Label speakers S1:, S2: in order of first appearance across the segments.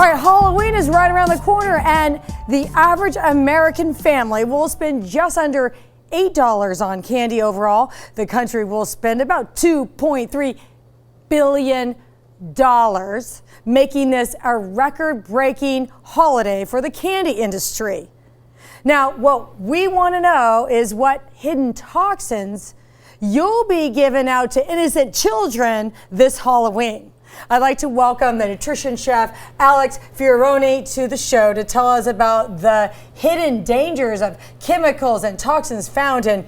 S1: right, Halloween is right around the corner, and the average American family will spend just under $8 on candy overall. The country will spend about $2.3 billion, making this a record-breaking holiday for the candy industry. Now, what we want to know is what hidden toxins you'll be giving out to innocent children this Halloween. I'd like to welcome the nutrition chef Alex Fioroni to the show to tell us about the hidden dangers of chemicals and toxins found in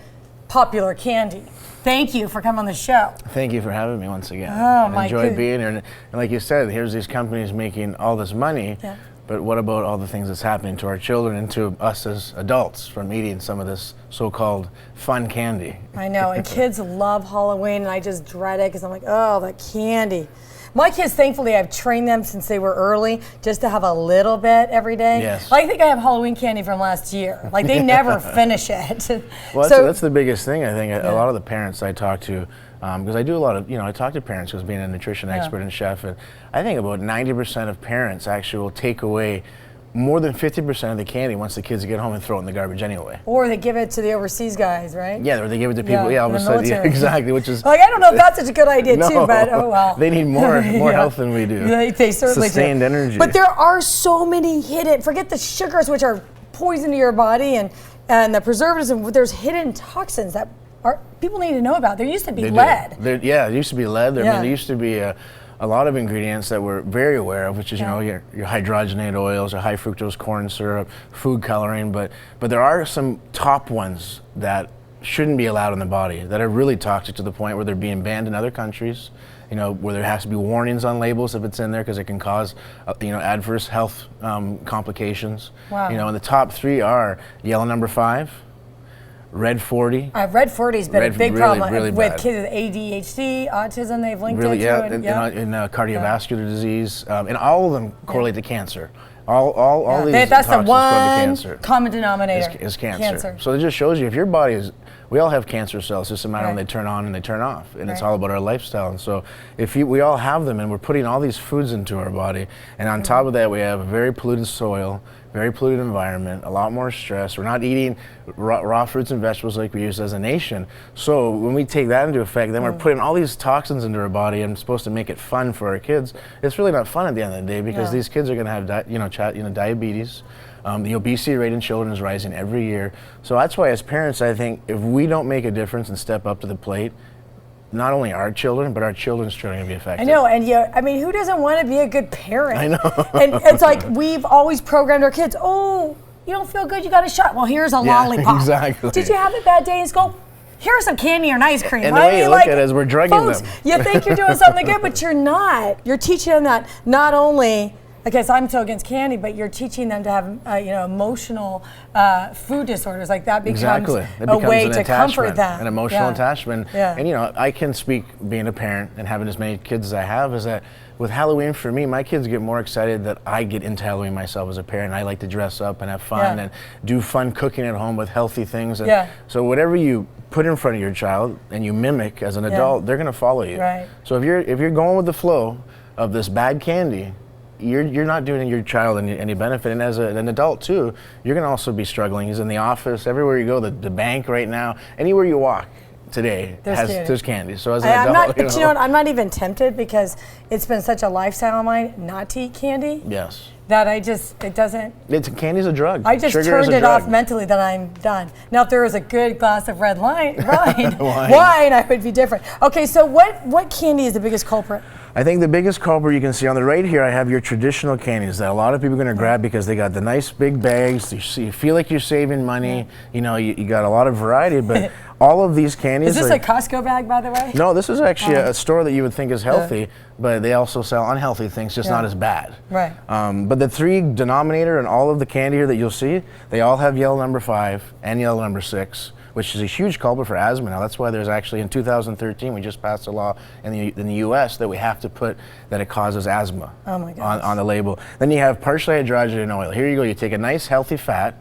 S1: popular candy. Thank you for coming on the show.
S2: Thank you for having me once again.
S1: Oh,
S2: I enjoy being here. And like you said, here's these companies making all this money, but what about all the things that's happening to our children and to us as adults from eating some of this so-called fun candy?
S1: I know, and kids love Halloween, and I just dread it because I'm like, oh, the candy. My kids, thankfully, I've trained them since they were early just to have a little bit every day.
S2: Yes.
S1: I think I have Halloween candy from last year. Like, they never finish it.
S2: Well, that's the biggest thing, I think. A lot of the parents I talk to, because I do a lot of, I talk to parents because being a nutrition expert and chef, and I think about 90% of parents actually will take away more than 50% of the candy once the kids get home and throw it in the garbage anyway.
S1: Or they give it to the overseas guys, right?
S2: Yeah, or they give it to people. Yeah, all of a sudden, exactly. Which is
S1: like, I don't know if that's such a good idea too, but oh well.
S2: They need more health than we do.
S1: They certainly
S2: sustained energy.
S1: But there are so many hidden. Forget the sugars, which are poison to your body, and the preservatives. And there's hidden toxins that people need to know about. There used to be lead.
S2: There used to be lead. I mean, there used to be a lot of ingredients that we're very aware of, which is your hydrogenated oils, your high fructose corn syrup, food coloring, but there are some top ones that shouldn't be allowed in the body that are really toxic to the point where they're being banned in other countries. Where there has to be warnings on labels if it's in there because it can cause adverse health complications.
S1: Wow.
S2: And the top three are yellow number 5. Red 40.
S1: Red 40's been a big problem
S2: really
S1: with
S2: bad.
S1: kids with ADHD, autism. They've linked
S2: really,
S1: it to it.
S2: In cardiovascular disease, and all of them correlate to cancer. All these
S1: that's the
S2: toxins
S1: one
S2: go to cancer.
S1: Common denominator
S2: is cancer. So it just shows you if your body is. We all have cancer cells. It's just a matter when they turn on and they turn off, and it's all about our lifestyle. And so if we all have them, and we're putting all these foods into our body, and on top of that we have a very polluted soil, very polluted environment, a lot more stress. We're not eating raw fruits and vegetables like we used as a nation. So when we take that into effect, then we're putting all these toxins into our body and supposed to make it fun for our kids. It's really not fun at the end of the day because these kids are going to have diabetes. The obesity rate in children is rising every year. So that's why as parents, I think if we don't make a difference and step up to the plate, not only our children, but our children's children are going to be affected.
S1: I know, and who doesn't want to be a good parent?
S2: I know.
S1: And it's like we've always programmed our kids, oh, you don't feel good, you got a shot. Well, here's a lollipop.
S2: Exactly.
S1: Did you have a bad day in school? Here's some candy or ice cream.
S2: And the way you look at it is we're drugging them.
S1: You think you're doing something good, but you're not. You're teaching them that not only, okay, so I'm so against candy, but you're teaching them to have, emotional food disorders. Like that becomes a way to comfort them.
S2: An emotional attachment. Yeah. And I can speak being a parent and having as many kids as I have is that with Halloween for me, my kids get more excited that I get into Halloween myself as a parent. I like to dress up and have fun and do fun cooking at home with healthy things. And so whatever you put in front of your child and you mimic as an adult, they're going to follow you.
S1: Right.
S2: So if you're going with the flow of this bad candy, you're not doing your child any benefit, and as an adult too, you're going to also be struggling. He's in the office, everywhere you go, the bank right now, anywhere you walk today there's candy. So as an adult,
S1: but I'm not even tempted because it's been such a lifestyle of mine not to eat candy.
S2: Yes.
S1: That
S2: candy's a drug.
S1: I just turned it off mentally that I'm done. Now, if there was a good glass of red wine, I would be different. Okay, so what candy is the biggest culprit?
S2: I think the biggest culprit you can see on the right here, I have your traditional candies that a lot of people are going to grab because they got the nice big bags. You feel like you're saving money. You got a lot of variety, but all of these candies.
S1: Is this a Costco bag, by the way?
S2: No, this is actually a store that you would think is healthy, but they also sell unhealthy things, just not as bad.
S1: Right.
S2: But the three denominator in all of the candy here that you'll see, they all have yellow number 5 and yellow number 6. Which is a huge culprit for asthma now. That's why there's actually, in 2013, we just passed a law in the U.S. that we have to put that it causes asthma on the label. Then you have partially hydrogenated oil. Here you go. You take a nice healthy fat,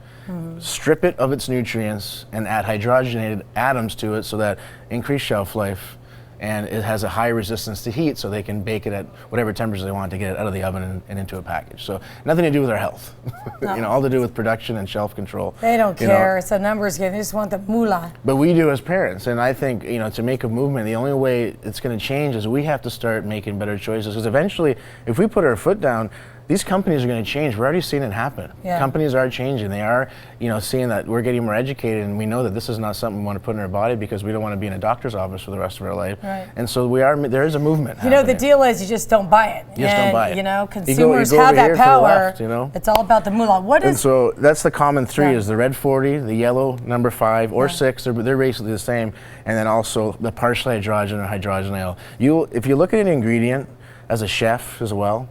S2: strip it of its nutrients, and add hydrogenated atoms to it so that increase shelf life and it has a high resistance to heat, so they can bake it at whatever temperature they want to get it out of the oven and into a package. So nothing to do with our health.
S1: No.
S2: You know, all to do with production and shelf control.
S1: They don't care. It's a numbers game. They just want the moolah.
S2: But we do as parents, and I think, you know, to make a movement, the only way it's going to change is we have to start making better choices. Because eventually, if we put our foot down, these companies are going to change. We're already seeing it happen.
S1: Yeah.
S2: Companies are changing. They are, you know, seeing that we're getting more educated, and we know that this is not something we want to put in our body because we don't want to be in a doctor's office for the rest of our life.
S1: Right.
S2: And so there is a movement.
S1: You know, the deal is you just don't buy it.
S2: You just don't buy it.
S1: You know,
S2: You
S1: consumers
S2: go
S1: have
S2: over
S1: that
S2: here to the
S1: power.
S2: left, you know?
S1: It's all about the moolah. What
S2: And
S1: is?
S2: so that's the common three:
S1: Yeah.
S2: is the red 40, the yellow number 5 or 6. They're basically the same, and then also the partial hydrogen or hydrogenyl. If you look at an ingredient as a chef as well,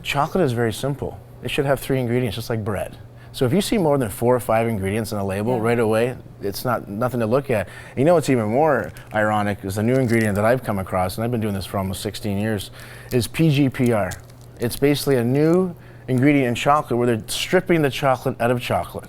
S2: chocolate is very simple. It should have 3 ingredients, just like bread. So if you see more than 4 or 5 ingredients in a label right away, it's nothing to look at. And you know what's even more ironic is a new ingredient that I've come across, and I've been doing this for almost 16 years, is PGPR. It's basically a new ingredient in chocolate where they're stripping the chocolate out of chocolate.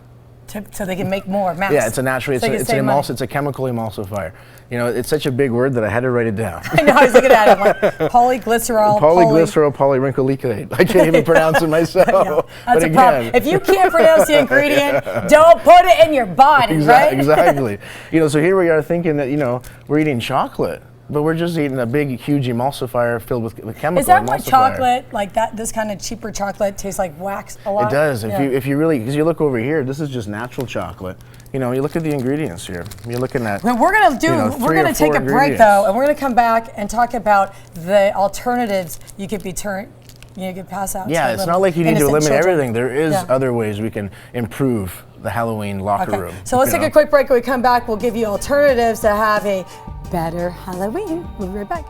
S1: So they can make more mass.
S2: Yeah, it's a natural,
S1: So
S2: it's a chemical emulsifier. You know, it's such a big word that I had to write it down.
S1: I know, I was looking at it, I'm like, polyglycerol.
S2: Polywrinklelicate. I can't even pronounce it myself.
S1: That's
S2: but
S1: a problem. If you can't pronounce the ingredient, don't put it in your body, right?
S2: Exactly. You know, so here we are thinking that, you know, we're eating chocolate, but we're just eating a big, huge emulsifier filled with chemical.
S1: Is that why
S2: emulsifier.
S1: chocolate, like that, this kind of cheaper chocolate tastes like wax a lot?
S2: It does.
S1: Yeah.
S2: If you really, because you look over here, this is just natural chocolate. You know, you look at the ingredients here. You're looking at.
S1: Well, we're gonna
S2: we're
S1: gonna take a break though, and we're gonna come back and talk about the alternatives you could pass out.
S2: Yeah,
S1: to
S2: it's not like you need to
S1: innocent
S2: eliminate
S1: children.
S2: everything. There is
S1: Yeah.
S2: other ways we can improve the Halloween locker room.
S1: So let's
S2: you
S1: take a
S2: know?
S1: quick break. When we come back, we'll give you alternatives to have a better Halloween. We'll be right back.